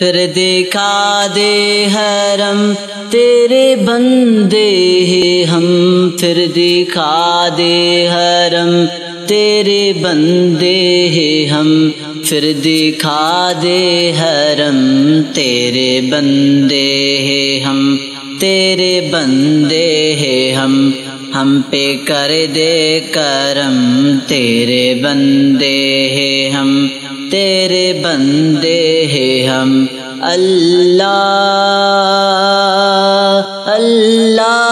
پھر دکھا دے حرم تیرے بندے ہیں ہم، پھر دکھا دے حرم تیرے بندے ہیں ہم، پھر دکھا دے حرم تیرے بندے ہیں ہم، تیرے بندے ہیں ہم پہ کر دے کرم تیرے بندے ہیں ہم، تیرے بندے ہیں ہم۔ اللہ اللہ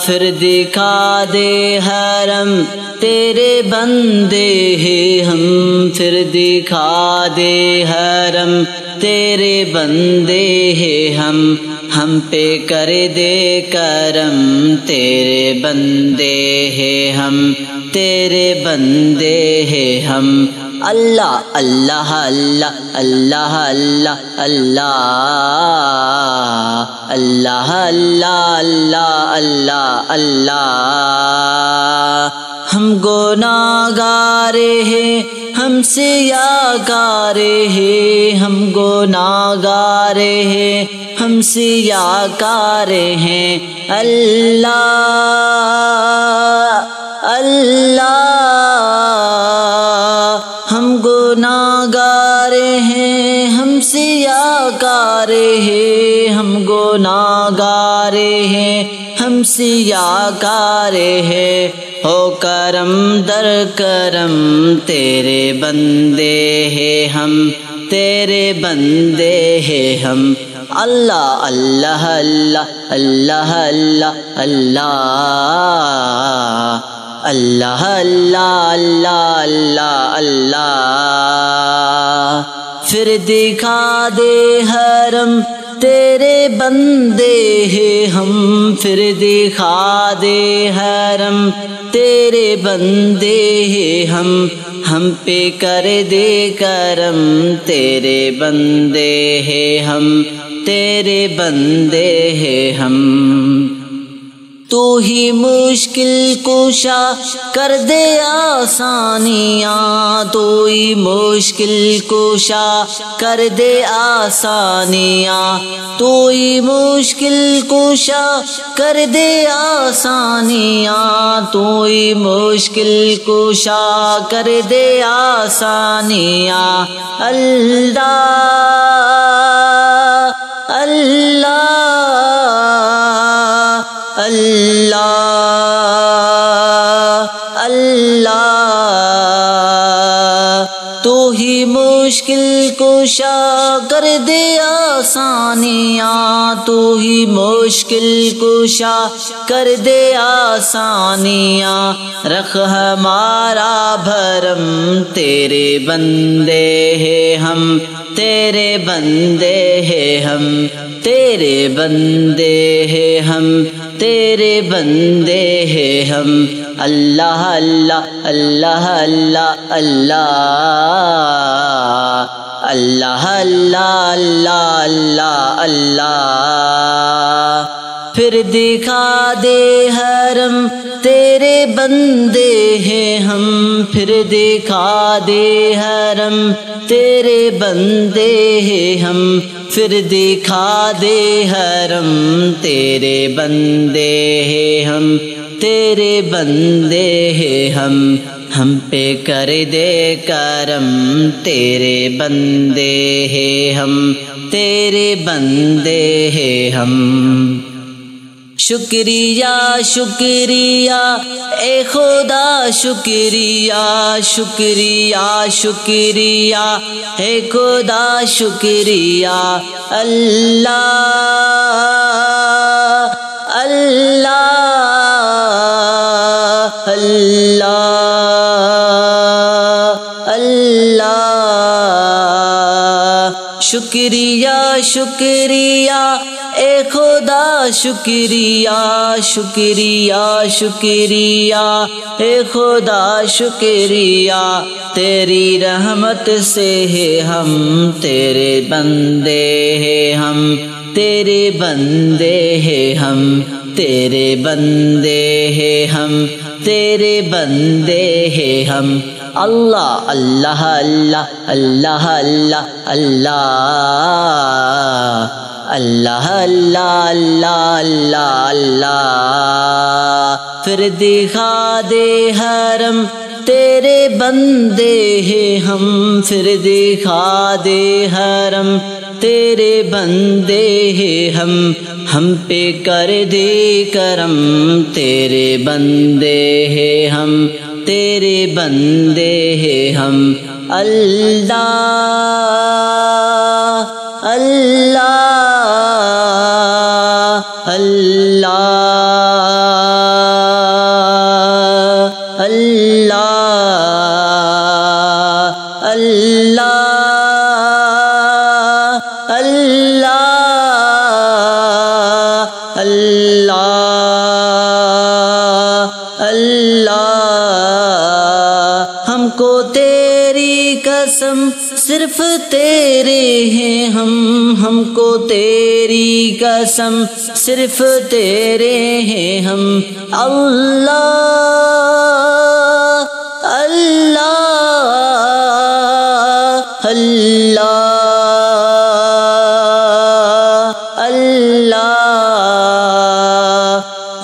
پھر دکھا دے حرم تیرے بندے ہیں ہم، پھر دکھا دے حرم تیرے بندے ہیں ہم پہ کر دے کرم تیرے بندے ہیں ہم، تیرے بندے ہیں ہم۔ اللہ اللہ اللہ اللہ اللہ اللہ اللہ اللہ اللہ اللہ ہم گناہگار ہیں، ہم سیاہکار ہیں، ہم گناہگار ہیں، ہم سیاہکار ہیں۔ اللہ اللہ ہم گناہگار ہیں، ہم سیاہکار ہیں، ہم گناہگار ہیں، ہم سیاہکار ہیں۔ ہو کرم در کرم تیرے بندے ہیں ہم، تیرے بندے ہیں ہم۔ اللہ اللہ اللہ اللہ اللہ اللہ اللہ اللہ اللہ اللہ اللہ پھر دکھا دے حرم تیرے بندے ہیں ہم، پھر دکھا دے حرم تیرے بندے ہیں ہم پہ کر دے کرم تیرے بندے ہیں ہم، تیرے بندے ہیں ہم۔ تو ہی مشکل کشا کر دے آسانیاں، تو ہی مشکل کشا کر دے آسانیاں، تو ہی مشکل کشا کر دے آسانیاں، تو ہی مشکل کشا کر دے آسانیاں۔ اللہ اللہ اللہ اللہ تو ہی مشکل کشا کر دے آسانیاں، تو ہی مشکل کشا کر دے آسانیاں۔ رکھ ہمارا بھرم تیرے بندے ہیں ہم، تیرے بندے ہیں ہم، تیرے بندے ہیں ہم، تیرے بندے ہیں ہم۔ اللہ اللہ اللہ اللہ اللہ اللہ اللہ اللہ اللہ پھر دکھا دے حرم تیرے بندے ہیں ہم، پھر دکھا دے حرم تیرے بندے ہیں ہم، پھر دکھا دے حرم تیرے بندے ہیں ہم، تیرے بندے ہیں ہم پہ کر دے کرم تیرے بندے ہیں ہم، تیرے بندے ہیں ہم۔ شکریہ شکریہ اے خدا شکریہ، شکریہ شکریہ اے خدا شکریہ۔ اللہ اللہ اللہ اللہ شکریہ شکریہ اے خدا شکریہ، شکریہ شکریہ اے خدا شکریہ۔ تیری رحمت سے ہے ہم تیرے بندے ہیں ہم، تیرے بندے ہیں ہم، تیرے بندے ہیں ہم، تیرے بندے ہیں ہم۔ اللہ اللہ اللہ اللہ اللہ اللہ اللہ اللہ اللہ اللہ پھر دکھا دے حرم تیرے بندے ہیں ہم پھر دکھا دے حرم تیرے بندے ہیں ہم پہ کر دے کرم تیرے بندے ہیں ہم تیرے بندے ہیں ہم اللہ اللہ اللہ اللہ اللہ اللہ اللہ اللہ ہم کو تیری قسم صرف تیرے ہیں ہم کو تیری قسم صرف تیرے ہیں ہم اللہ اللہ اللہ اللہ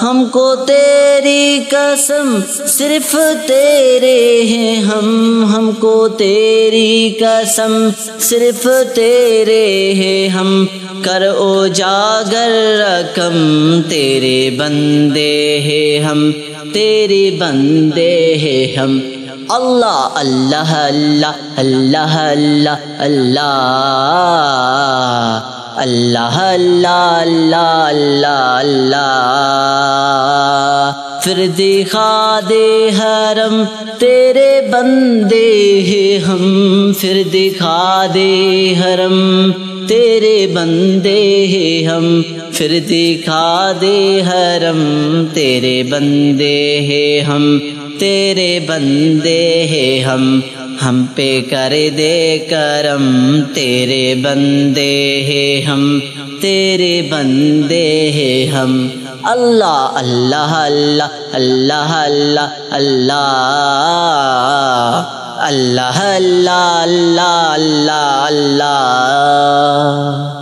ہم کو تیری قسم صرف تیرے ہیں ہم کو تیری قسم صرف تیرے ہیں ہم کر اجاگر رقم تیرے بندے ہیں ہم تیرے بندے ہیں ہم اللہ اللہ اللہ اللہ اللہ اللہ اللہ اللہ اللہ اللہ پھر دکھا دے حرم تیرے بندے ہیں ہم پھر دکھا دے حرم تیرے بندے ہیں ہم پھر دکھا دے حرم تیرے بندے ہیں ہم تیرے بندے ہیں ہم پہ کر دے کرم تیرے بندے ہیں ہم تیرے بندے ہیں ہم اللہ اللہ اللہ اللہ اللہ اللہ اللہ اللہ اللہ اللہ اللہ